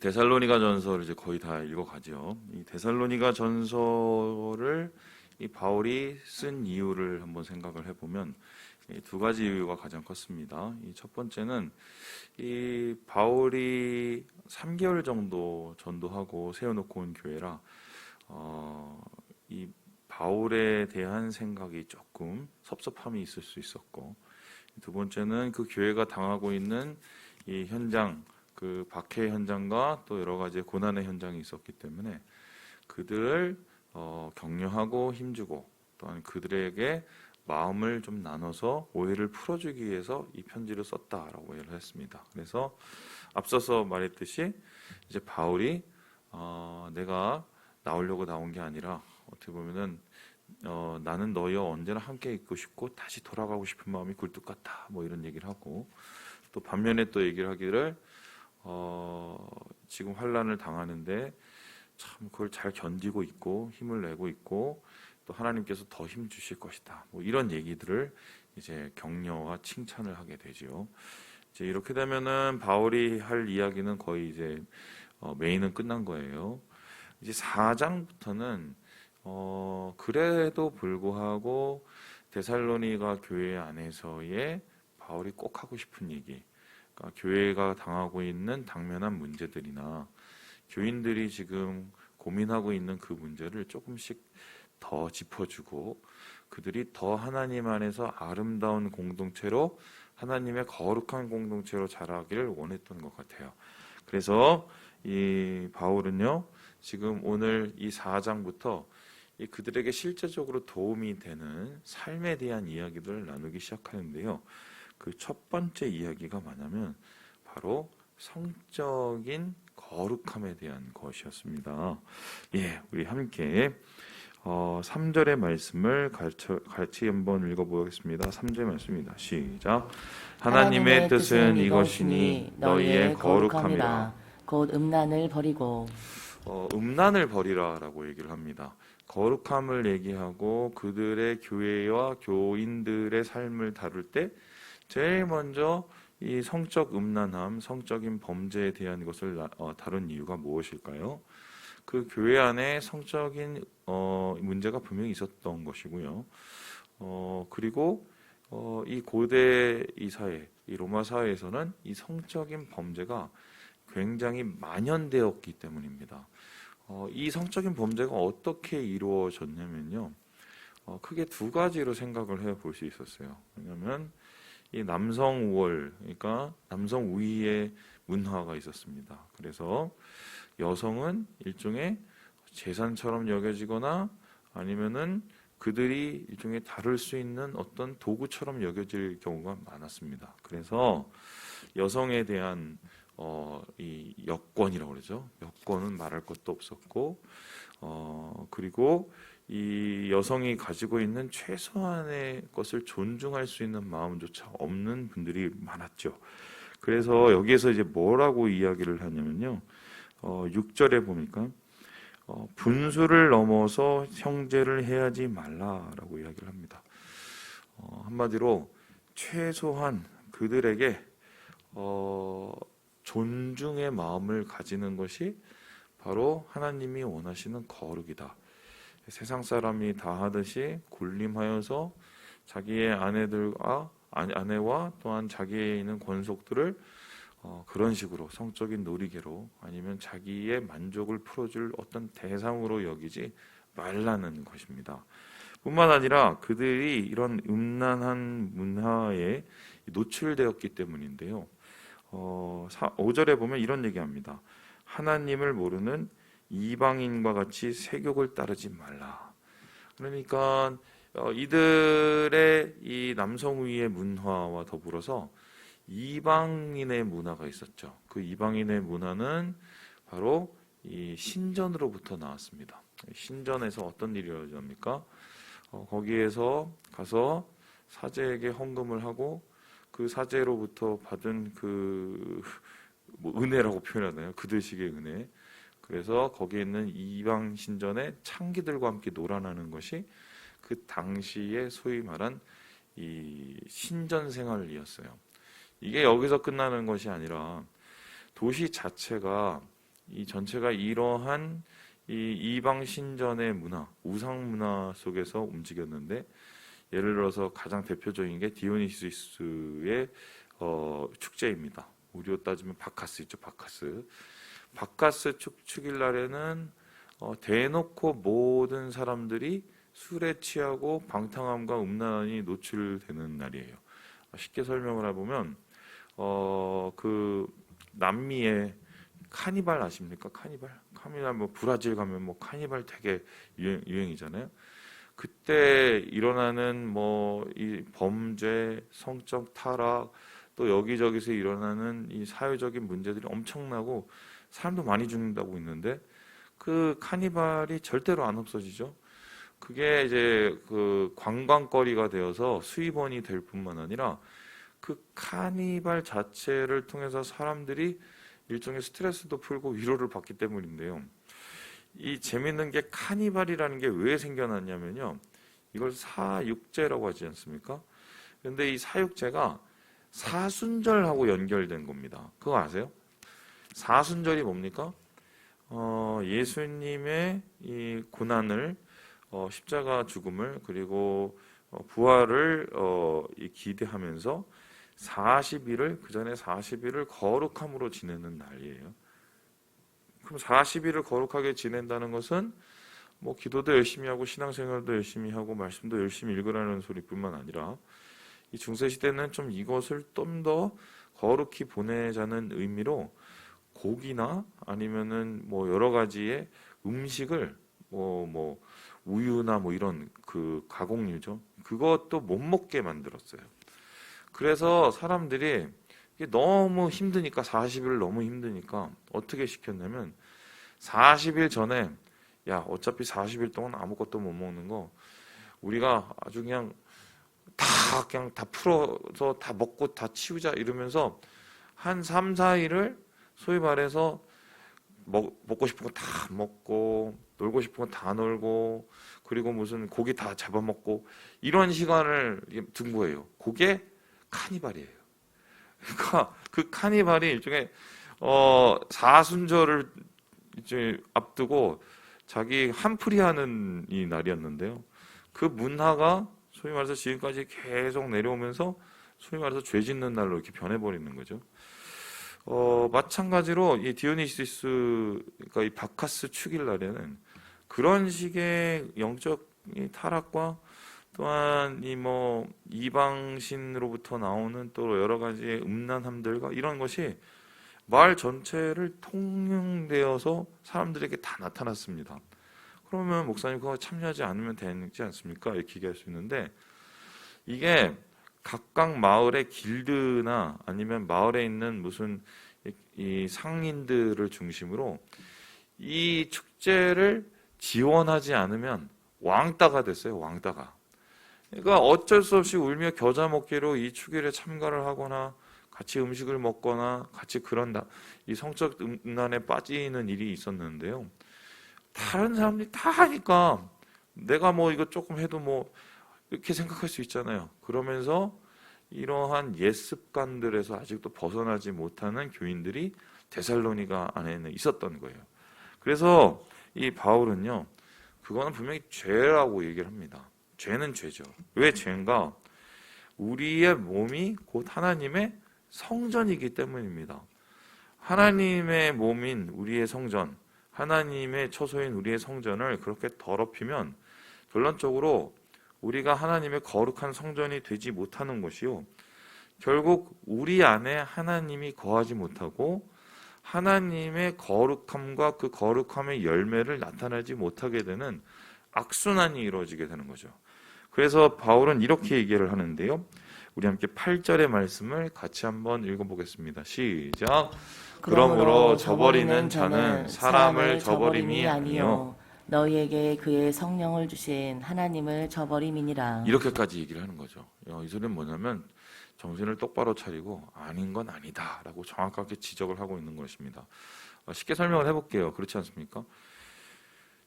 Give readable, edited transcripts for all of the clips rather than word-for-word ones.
데살로니가 전서를 이제 거의 다 읽어가죠. 이 데살로니가 전서를 이 바울이 쓴 이유를 한번 생각을 해보면 이 두 가지 이유가 가장 컸습니다. 이 첫 번째는 이 바울이 3개월 정도 전도하고 세워놓고 온 교회라 이 바울에 대한 생각이 조금 섭섭함이 있을 수 있었고, 두 번째는 그 교회가 당하고 있는 이 현장, 그 박해 현장과 또 여러 가지 고난의 현장이 있었기 때문에 그들을 격려하고 힘주고 또한 그들에게 마음을 좀 나눠서 오해를 풀어주기 위해서 이 편지를 썼다라고 이해를 했습니다. 그래서 앞서서 말했듯이 이제 바울이 내가 나오려고 나온 게 아니라 어떻게 보면은 나는 너희와 언제나 함께 있고 싶고 다시 돌아가고 싶은 마음이 굴뚝 같다, 뭐 이런 얘기를 하고, 또 반면에 또 얘기를 하기를 지금 환난을 당하는데 참 그걸 잘 견디고 있고 힘을 내고 있고 또 하나님께서 더 힘 주실 것이다, 뭐 이런 얘기들을 이제 격려와 칭찬을 하게 되죠. 이제 이렇게 되면은 바울이 할 이야기는 거의 이제 메인은 끝난 거예요. 이제 4장부터는 그래도 불구하고 데살로니가 교회 안에서의 바울이 꼭 하고 싶은 얘기, 그러니까 교회가 당하고 있는 당면한 문제들이나 교인들이 지금 고민하고 있는 그 문제를 조금씩 더 짚어주고 그들이 더 하나님 안에서 아름다운 공동체로, 하나님의 거룩한 공동체로 자라기를 원했던 것 같아요. 그래서 이 바울은요, 지금 오늘 이 4장부터 그들에게 실제적으로 도움이 되는 삶에 대한 이야기들을 나누기 시작하는데요. 그 첫 번째 이야기가 뭐냐면 바로 성적인 거룩함에 대한 것이었습니다. 예, 우리 함께 3절의 말씀을 같이 한번 읽어보겠습니다. 3절 말씀입니다. 시작. 하나님의 뜻은 이것이니 너희의 거룩함이라. 곧 음란을 버리고. 음란을 버리라라고 얘기를 합니다. 거룩함을 얘기하고 그들의 교회와 교인들의 삶을 다룰 때 제일 먼저 이 성적 음란함, 성적인 범죄에 대한 것을 다룬 이유가 무엇일까요? 그 교회 안에 성적인 문제가 분명히 있었던 것이고요. 그리고 이 고대 이 사회, 이 로마 사회에서는 이 성적인 범죄가 굉장히 만연되었기 때문입니다. 이 성적인 범죄가 어떻게 이루어졌냐면요, 크게 두 가지로 생각을 해볼 수 있었어요. 왜냐하면 이 남성 우월, 그러니까 남성 우위의 문화가 있었습니다. 그래서 여성은 일종의 재산처럼 여겨지거나 아니면은 그들이 일종의 다룰 수 있는 어떤 도구처럼 여겨질 경우가 많았습니다. 그래서 여성에 대한 이 여권이라고 그러죠. 여권은 말할 것도 없었고, 그리고 이 여성이 가지고 있는 최소한의 것을 존중할 수 있는 마음조차 없는 분들이 많았죠. 그래서 여기에서 이제 뭐라고 이야기를 하냐면요, 6절에 보니까 분수를 넘어서 형제를 해하지 말라라고 이야기를 합니다. 한마디로 최소한 그들에게 존중의 마음을 가지는 것이 바로 하나님이 원하시는 거룩이다. 세상 사람이 다 하듯이 군림하여서 자기의 아내와 또한 자기에 있는 권속들을 그런 식으로 성적인 놀이개로 아니면 자기의 만족을 풀어줄 어떤 대상으로 여기지 말라는 것입니다. 뿐만 아니라 그들이 이런 음란한 문화에 노출되었기 때문인데요. 5절에 보면 이런 얘기합니다. 하나님을 모르는 이방인과 같이 세욕을 따르지 말라. 그러니까 이들의 이 남성우위의 문화와 더불어서 이방인의 문화가 있었죠. 그 이방인의 문화는 바로 이 신전으로부터 나왔습니다. 신전에서 어떤 일이 일어납니까? 거기에서 가서 사제에게 헌금을 하고 그 사제로부터 받은 뭐 은혜라고 표현하나요? 그들식의 은혜. 그래서 거기에 있는 이방 신전의 창기들과 함께 놀아나는 것이 그 당시에 소위 말한 이 신전 생활이었어요. 이게 여기서 끝나는 것이 아니라 도시 자체가 이 전체가 이러한 이 이방 신전의 문화, 우상 문화 속에서 움직였는데, 예를 들어서 가장 대표적인 게 디오니시스의 축제입니다. 우리로 따지면 바카스 있죠, 바카스. 바카스 축일날에는 대놓고 모든 사람들이 술에 취하고 방탕함과 음란이 노출되는 날이에요. 쉽게 설명을 해보면 그 남미의 카니발 아십니까? 카니발 뭐 브라질 가면 뭐 카니발 되게 유행이잖아요. 그때 일어나는 뭐 이 범죄, 성적 타락, 또 여기저기서 일어나는 이 사회적인 문제들이 엄청나고 사람도 많이 죽는다고 있는데, 그 카니발이 절대로 안 없어지죠. 그게 이제 그 관광거리가 되어서 수입원이 될 뿐만 아니라 그 카니발 자체를 통해서 사람들이 일종의 스트레스도 풀고 위로를 받기 때문인데요. 이 재밌는 게 카니발이라는 게 왜 생겨났냐면요. 이걸 사육제라고 하지 않습니까? 근데 이 사육제가 사순절하고 연결된 겁니다. 그거 아세요? 사순절이 뭡니까? 예수님의 이 고난을, 십자가 죽음을, 그리고 부활을 기대하면서 40일을, 그 전에 40일을 거룩함으로 지내는 날이에요. 그럼 40일을 거룩하게 지낸다는 것은 뭐 기도도 열심히 하고 신앙생활도 열심히 하고 말씀도 열심히 읽으라는 소리뿐만 아니라, 이 중세 시대는 좀 이것을 좀 더 거룩히 보내자는 의미로 고기나 아니면은 뭐 여러 가지의 음식을 뭐 우유나 뭐 이런 그 가공류죠. 그것도 못 먹게 만들었어요. 그래서 사람들이 이게 너무 힘드니까, 40일 너무 힘드니까 어떻게 시켰냐면 40일 전에, 야 어차피 40일 동안 아무것도 못 먹는 거 우리가 아주 그냥 다 풀어서 다 먹고 다 치우자 이러면서 한 3, 4일을 소위 말해서 먹고 싶은 거 다 먹고 놀고 싶은 거 다 놀고 그리고 무슨 고기 다 잡아먹고 이런 시간을 둔 거예요. 그게 카니발이에요. 그러니까 그 카니발이 일종의 사순절을 이제 앞두고 자기 한풀이하는 이 날이었는데요. 그 문화가 소위 말해서 지금까지 계속 내려오면서 소위 말해서 죄 짓는 날로 이렇게 변해버리는 거죠. 마찬가지로 이 디오니시스, 그러니까 이 바카스 축일 날에는 그런 식의 영적 타락과 또한 이 뭐 이방신으로부터 나오는 또 여러 가지의 음란함들과 이런 것이 마을 전체를 통용되어서 사람들에게 다 나타났습니다. 그러면 목사님 그거 참여하지 않으면 되지 않습니까? 이렇게 얘기할 수 있는데, 이게 각각 마을의 길드나 아니면 마을에 있는 무슨 이 상인들을 중심으로 이 축제를 지원하지 않으면 왕따가 됐어요. 왕따가. 그러니까 어쩔 수 없이 울며 겨자 먹기로 이 축일에 참가를 하거나 같이 음식을 먹거나 같이 그런다, 이 성적 음란에 빠지는 일이 있었는데요. 다른 사람들이 다 하니까 내가 뭐 이거 조금 해도 뭐 이렇게 생각할 수 있잖아요. 그러면서 이러한 옛 습관들에서 아직도 벗어나지 못하는 교인들이 데살로니가 안에는 있었던 거예요. 그래서 이 바울은요, 그거는 분명히 죄라고 얘기를 합니다. 죄는 죄죠. 왜 죄인가? 우리의 몸이 곧 하나님의 성전이기 때문입니다. 하나님의 몸인 우리의 성전, 하나님의 처소인 우리의 성전을 그렇게 더럽히면 결론적으로 우리가 하나님의 거룩한 성전이 되지 못하는 것이요, 결국 우리 안에 하나님이 거하지 못하고 하나님의 거룩함과 그 거룩함의 열매를 나타내지 못하게 되는 악순환이 이루어지게 되는 거죠. 그래서 바울은 이렇게 얘기를 하는데요. 우리 함께 8절의 말씀을 같이 한번 읽어보겠습니다. 시작. 그러므로 저버리는 자는 사람을 저버림이 아니요 너희에게 그의 성령을 주신 하나님을 저버림이니라. 이렇게까지 얘기를 하는 거죠. 이 소리는 뭐냐면 정신을 똑바로 차리고 아닌 건 아니다 라고 정확하게 지적을 하고 있는 것입니다. 쉽게 설명을 해볼게요. 그렇지 않습니까?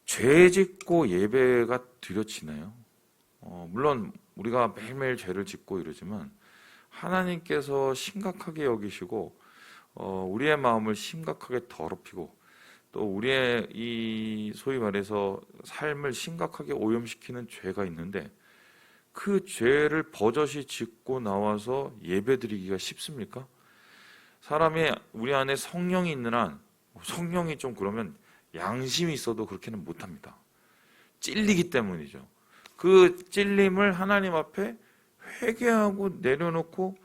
죄 짓고 예배가 드려지나요? 물론 우리가 매일매일 죄를 짓고 이러지만 하나님께서 심각하게 여기시고 우리의 마음을 심각하게 더럽히고 또 우리의 이 소위 말해서 삶을 심각하게 오염시키는 죄가 있는데 그 죄를 버젓이 짓고 나와서 예배드리기가 쉽습니까? 사람이 우리 안에 성령이 있는 한 성령이 좀 그러면 양심이 있어도 그렇게는 못합니다. 찔리기 때문이죠. 그 찔림을 하나님 앞에 회개하고 내려놓고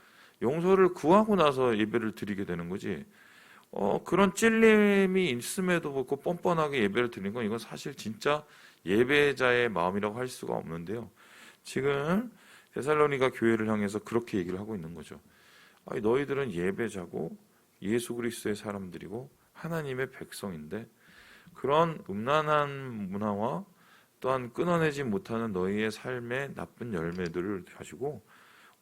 용서를 구하고 나서 예배를 드리게 되는 거지. 그런 찔림이 있음에도 그렇고 뻔뻔하게 예배를 드리는 건 이건 사실 진짜 예배자의 마음이라고 할 수가 없는데요. 지금 데살로니가 교회를 향해서 그렇게 얘기를 하고 있는 거죠. 아니, 너희들은 예배자고 예수 그리스도의 사람들이고 하나님의 백성인데 그런 음란한 문화와 또한 끊어내지 못하는 너희의 삶의 나쁜 열매들을 가지고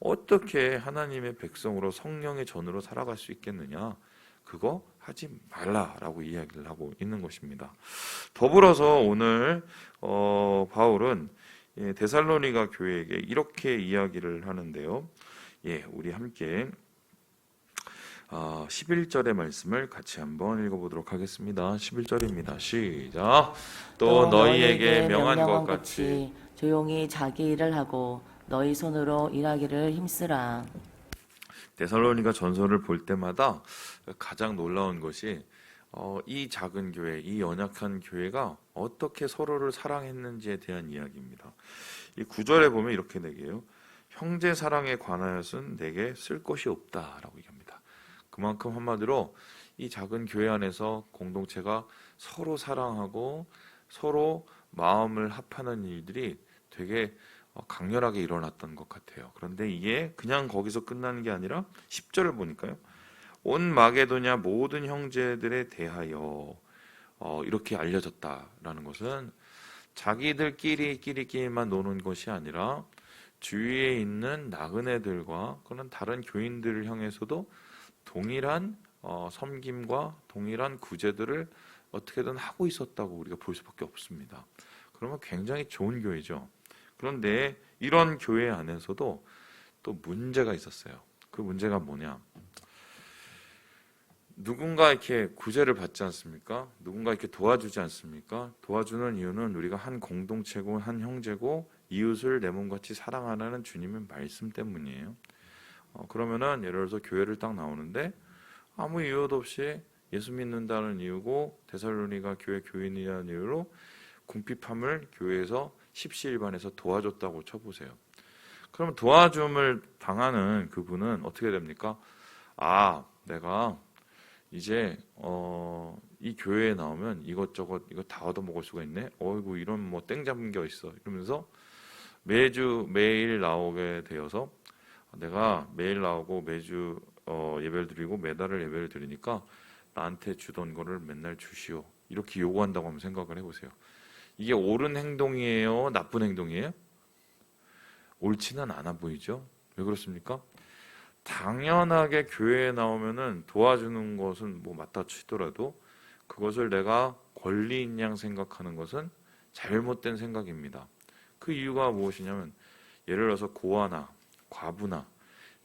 어떻게 하나님의 백성으로 성령의 전으로 살아갈 수 있겠느냐? 그거 하지 말라라고 이야기를 하고 있는 것입니다. 더불어서 오늘 바울은 데살로니가 교회에게 이렇게 이야기를 하는데요. 우리 함께 11절의 말씀을 같이 한번 읽어보도록 하겠습니다. 11절입니다. 시작. 또 너희에게 명한 것 같이 조용히 자기 일을 하고 너희 손으로 일하기를 힘쓰라. 데살로니가 전서를 볼 때마다 가장 놀라운 것이 이 작은 교회, 이 연약한 교회가 어떻게 서로를 사랑했는지에 대한 이야기입니다. 이 9절에 보면 이렇게 얘기해요. 형제 사랑에 관하여서는 내게 쓸 것이 없다라고 얘기합니다. 그만큼 한마디로 이 작은 교회 안에서 공동체가 서로 사랑하고 서로 마음을 합하는 일들이 되게 강렬하게 일어났던 것 같아요. 그런데 이게 그냥 거기서 끝나는 게 아니라 10절을 보니까요. 온 마게도냐 모든 형제들에 대하여 이렇게 알려졌다라는 것은 자기들끼리만 노는 것이 아니라 주위에 있는 나그네들과 그런 다른 교인들을 향해서도 동일한 섬김과 동일한 구제들을 어떻게든 하고 있었다고 우리가 볼 수밖에 없습니다. 그러면 굉장히 좋은 교회죠. 그런데 이런 교회 안에서도 또 문제가 있었어요. 그 문제가 뭐냐? 누군가 이렇게 구제를 받지 않습니까? 누군가 이렇게 도와주지 않습니까? 도와주는 이유는 우리가 한 공동체고 한 형제고 이웃을 내 몸같이 사랑하라는 주님의 말씀 때문이에요. 그러면은 예를 들어서 교회를 딱 나오는데 아무 이유도 없이 예수 믿는다는 이유고 데살로니가 교회 교인이라는 이유로 궁핍함을 교회에서 십시일반에서 도와줬다고 쳐보세요. 그럼 도와줌을 당하는 그분은 어떻게 됩니까? 내가 이제 이 교회에 나오면 이것저것 이거 다 얻어먹을 수가 있네. 어이구 이런 뭐 땡 잡은 게 있어. 이러면서 매일 나오게 되어서 내가 매일 나오고 매주 예배를 드리고 매달을 예배를 드리니까 나한테 주던 거를 맨날 주시오. 이렇게 요구한다고 한번 생각을 해보세요. 이게 옳은 행동이에요? 나쁜 행동이에요? 옳지는 않아 보이죠? 왜 그렇습니까? 당연하게 교회에 나오면은 도와주는 것은 뭐 맞다 치더라도 그것을 내가 권리인 양 생각하는 것은 잘못된 생각입니다. 그 이유가 무엇이냐면 예를 들어서 고아나 과부나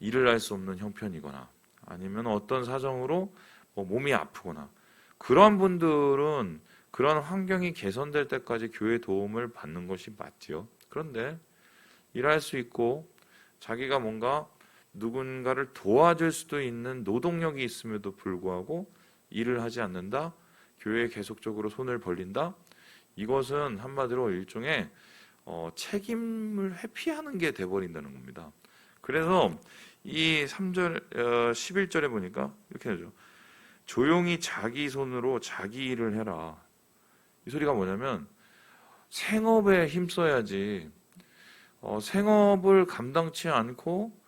일을 할 수 없는 형편이거나 아니면 어떤 사정으로 몸이 아프거나 그런 분들은 그런 환경이 개선될 때까지 교회 도움을 받는 것이 맞지요. 그런데 일할 수 있고 자기가 뭔가 누군가를 도와줄 수도 있는 노동력이 있음에도 불구하고 일을 하지 않는다. 교회에 계속적으로 손을 벌린다. 이것은 한마디로 일종의 책임을 회피하는 게 돼버린다는 겁니다. 그래서 이 3절, 11절에 보니까 이렇게 하죠. 조용히 자기 손으로 자기 일을 해라. 이 소리가 뭐냐면 생업에 힘써야지. 생업을 감당치 않고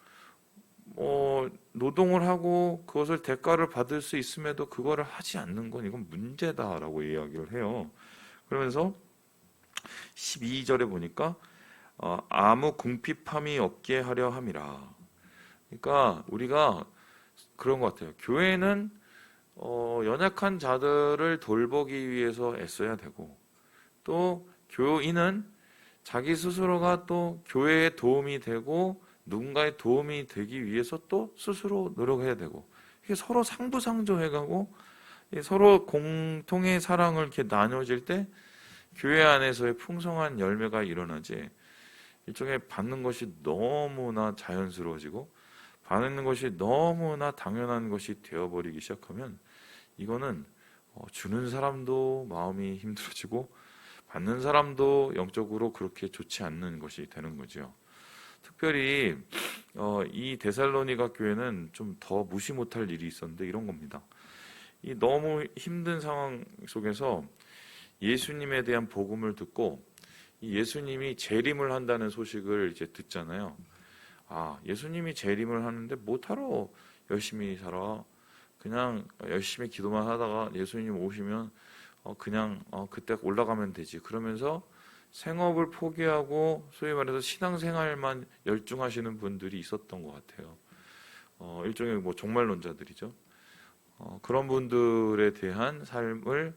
노동을 하고 그것을 대가를 받을 수 있음에도 그거를 하지 않는 건 이건 문제다라고 이야기를 해요. 그러면서 12절에 보니까 아무 궁핍함이 없게 하려 함이라. 그러니까 우리가 그런 것 같아요. 교회는 연약한 자들을 돌보기 위해서 애써야 되고 또 교인은 자기 스스로가 또 교회에 도움이 되고 누군가의 도움이 되기 위해서 또 스스로 노력해야 되고 이게 서로 상부상조해가고 이 서로 공통의 사랑을 이렇게 나눠질 때 교회 안에서의 풍성한 열매가 일어나지, 일종의 받는 것이 너무나 자연스러워지고 받는 것이 너무나 당연한 것이 되어버리기 시작하면 이거는 주는 사람도 마음이 힘들어지고 받는 사람도 영적으로 그렇게 좋지 않는 것이 되는 거죠. 특별히 이 데살로니가 교회는 좀 더 무시 못할 일이 있었는데 이런 겁니다. 이 너무 힘든 상황 속에서 예수님에 대한 복음을 듣고 이 예수님이 재림을 한다는 소식을 이제 듣잖아요. 아, 예수님이 재림을 하는데 못하러 열심히 살아. 그냥 열심히 기도만 하다가 예수님 오시면 그냥 그때 올라가면 되지. 그러면서 생업을 포기하고 소위 말해서 신앙생활만 열중하시는 분들이 있었던 것 같아요. 일종의 뭐 종말론자들이죠. 그런 분들에 대한 삶을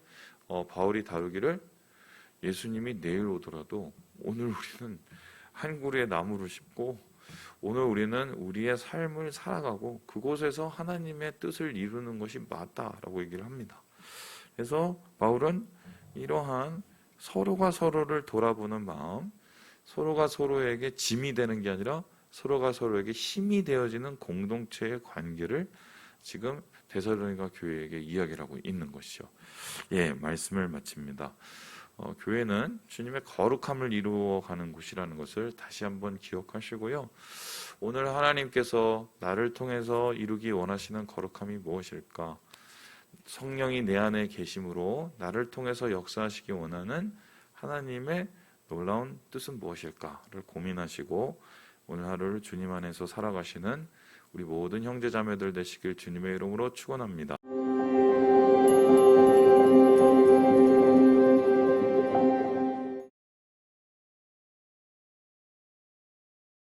바울이 다루기를, 예수님이 내일 오더라도 오늘 우리는 한 그루의 나무를 심고 오늘 우리는 우리의 삶을 살아가고 그곳에서 하나님의 뜻을 이루는 것이 맞다라고 얘기를 합니다. 그래서 바울은 이러한 서로가 서로를 돌아보는 마음, 서로가 서로에게 짐이 되는 게 아니라 서로가 서로에게 힘이 되어지는 공동체의 관계를 지금 데살로니가 교회에게 이야기를 하고 있는 것이죠. 예, 말씀을 마칩니다. 교회는 주님의 거룩함을 이루어가는 곳이라는 것을 다시 한번 기억하시고요. 오늘 하나님께서 나를 통해서 이루기 원하시는 거룩함이 무엇일까? 성령이 내 안에 계심으로 나를 통해서 역사하시기 원하는 하나님의 놀라운 뜻은 무엇일까를 고민하시고 오늘 하루를 주님 안에서 살아가시는 우리 모든 형제 자매들 되시길 주님의 이름으로 축원합니다.